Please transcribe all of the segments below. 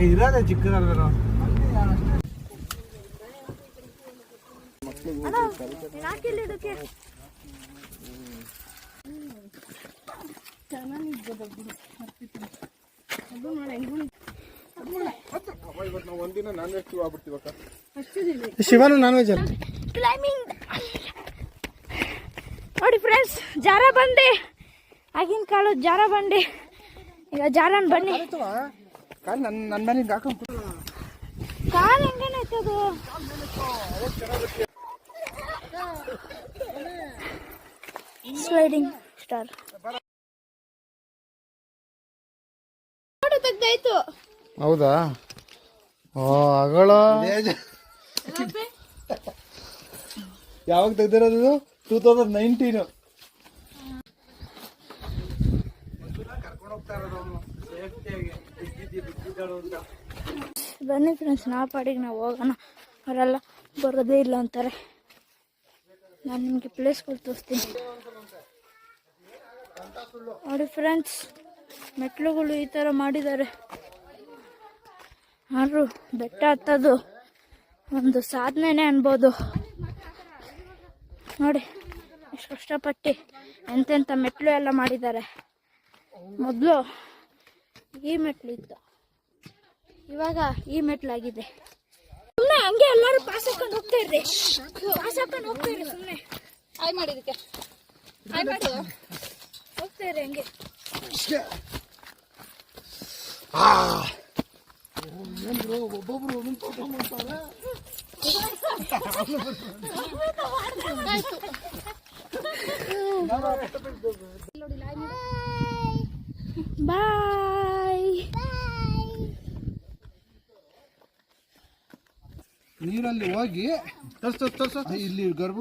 ಇರೋದೇ ಚಿಕ್ಕದಲ್ವೇನೋ. ಒಂದಿನ ನಾನ್ ವೆಜ್ ಆಗ್ಬಿಡ್ತೀವಕ್ಕ. ಶಿವನು ನಾನ್ ವೆಜ್ ಅಲ್ಲ. ಕ್ಲೈಂಬಿಂಗ್ ನೋಡಿ ಫ್ರೆಂಡ್ಸ್, ಜಾರ ಬಂಡಿ, ಆಗಿನ ಕಾಲದ ಜಾರ ಬಂಡಿ. ಈಗ ಜಾರನ್ ಬನ್ನಿ, ಕಾಲ್ ನನ್ನ ಮನೆಗೆ ಹಾಕೊಂಡು ಕಾಲ್ ಹೆಂಗೇನೈತದು. ಸ್ಲೈಡಿಂಗ್ ಸ್ಟಾರ್ ಫೋಟೋ ತೆಗ್ದಾಯ್ತು. ಹೌದಾ? ಓ ಅಗಳ ಯಾವಾಗ ತೆಗ್ದಿರೋದು? 2019. ಬನ್ನಿ ಫ್ರೆಂಡ್ಸ್, ನಾವು ಪಾಡಿಗೆ ನಾವು ಹೋಗೋಣ. ಅವರೆಲ್ಲ ಬರೋದೇ ಇಲ್ಲ ಅಂತಾರೆ. ನಾನು ನಿಮಗೆ ಪ್ಲೇಸ್ಗಳು ತೋರಿಸ್ತೀನಿ ನೋಡಿ ಫ್ರೆಂಡ್ಸ್. ಮೆಟ್ಲುಗಳು ಈ ಥರ ಮಾಡಿದ್ದಾರೆ. ಆದರೂ ಬೆಟ್ಟ ಹತ್ತೋದು ಒಂದು ಸಾಧನೆನೇ ಅನ್ಬೋದು. ನೋಡಿ ಎಷ್ಟು ಕಷ್ಟಪಟ್ಟು ಎಂತೆಂಥ ಮೆಟ್ಲು ಎಲ್ಲ ಮಾಡಿದ್ದಾರೆ. ಮೊದಲು ಈ ಮೆಟ್ಲು ಇತ್ತು, ಇವಾಗ ಈ ಮೆಟ್ಲಾಗಿದೆ. ಸುಮ್ಮನೆ ಹಂಗೆ ಎಲ್ಲರೂ ಪಾಸ್ ಹಾಕೊಂಡು ಹೋಗ್ತಾ ಇರ್ರಿ, ಪಾಸ್ ಹಾಕೊಂಡು ಹೋಗ್ತಾ ಇರ್ರಿ. ಸುಮ್ಮನೆ ಹಾಯ್ ಮಾಡಿದಕ್ಕೆ ಹಾಯ್ ಮಾಡಿ ಹೋಗ್ತಾ ಇರ್ರಿ ಹಂಗೆ. ಬಾಯ್. ನೀರಲ್ಲಿ ಹೋಗಿ ಇಲ್ಲಿ ಗರ್ಭ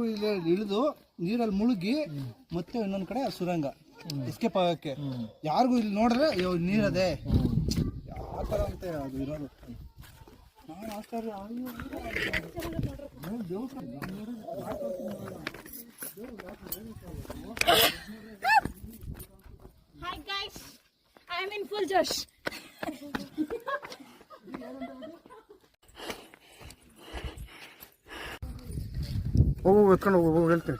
ಇಳಿದು ನೀರಲ್ಲಿ ಮುಳುಗಿ ಮತ್ತೆ ಇನ್ನೊಂದ್ ಕಡೆ ಸುರಂಗ ಎಸ್ಕೇಪ್ ಆಗಕ್ಕೆ. ಯಾರಿಗೂ ಇಲ್ಲಿ ನೋಡಿದ್ರೆ ನೀರದೆ ಯಾವ ತರ ಅಂತ ಅದು ಇರೋದು. Hi guys, I am in full josh. ಹೋಗು ಎತ್ಕೊಂಡು ಹೋಗು ಹೇಳ್ತೀನಿ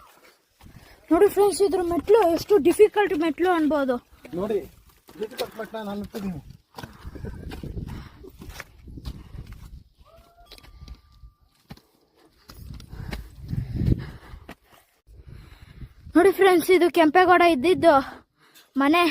ನೋಡಿ ಫ್ರೆಂಡ್ಸ್, ಇದ್ರ ಮೆಟ್ಲು ಎಷ್ಟು ಡಿಫಿಕಲ್ಟ್ ಮೆಟ್ಲು ಅನ್ಬೋದು. ನೋಡಿ ಡಿಫಿಕಲ್ಟ್ ಮೆಟ್ಲ ನಾನು ಹತ್ತಿದ್ದೀನಿ. ನೋಡಿ ಫ್ರೆಂಡ್ಸ್, ಇದು ಕೆಂಪೇಗೌಡ ಇದ್ದಿದ್ದು ಮನೆ.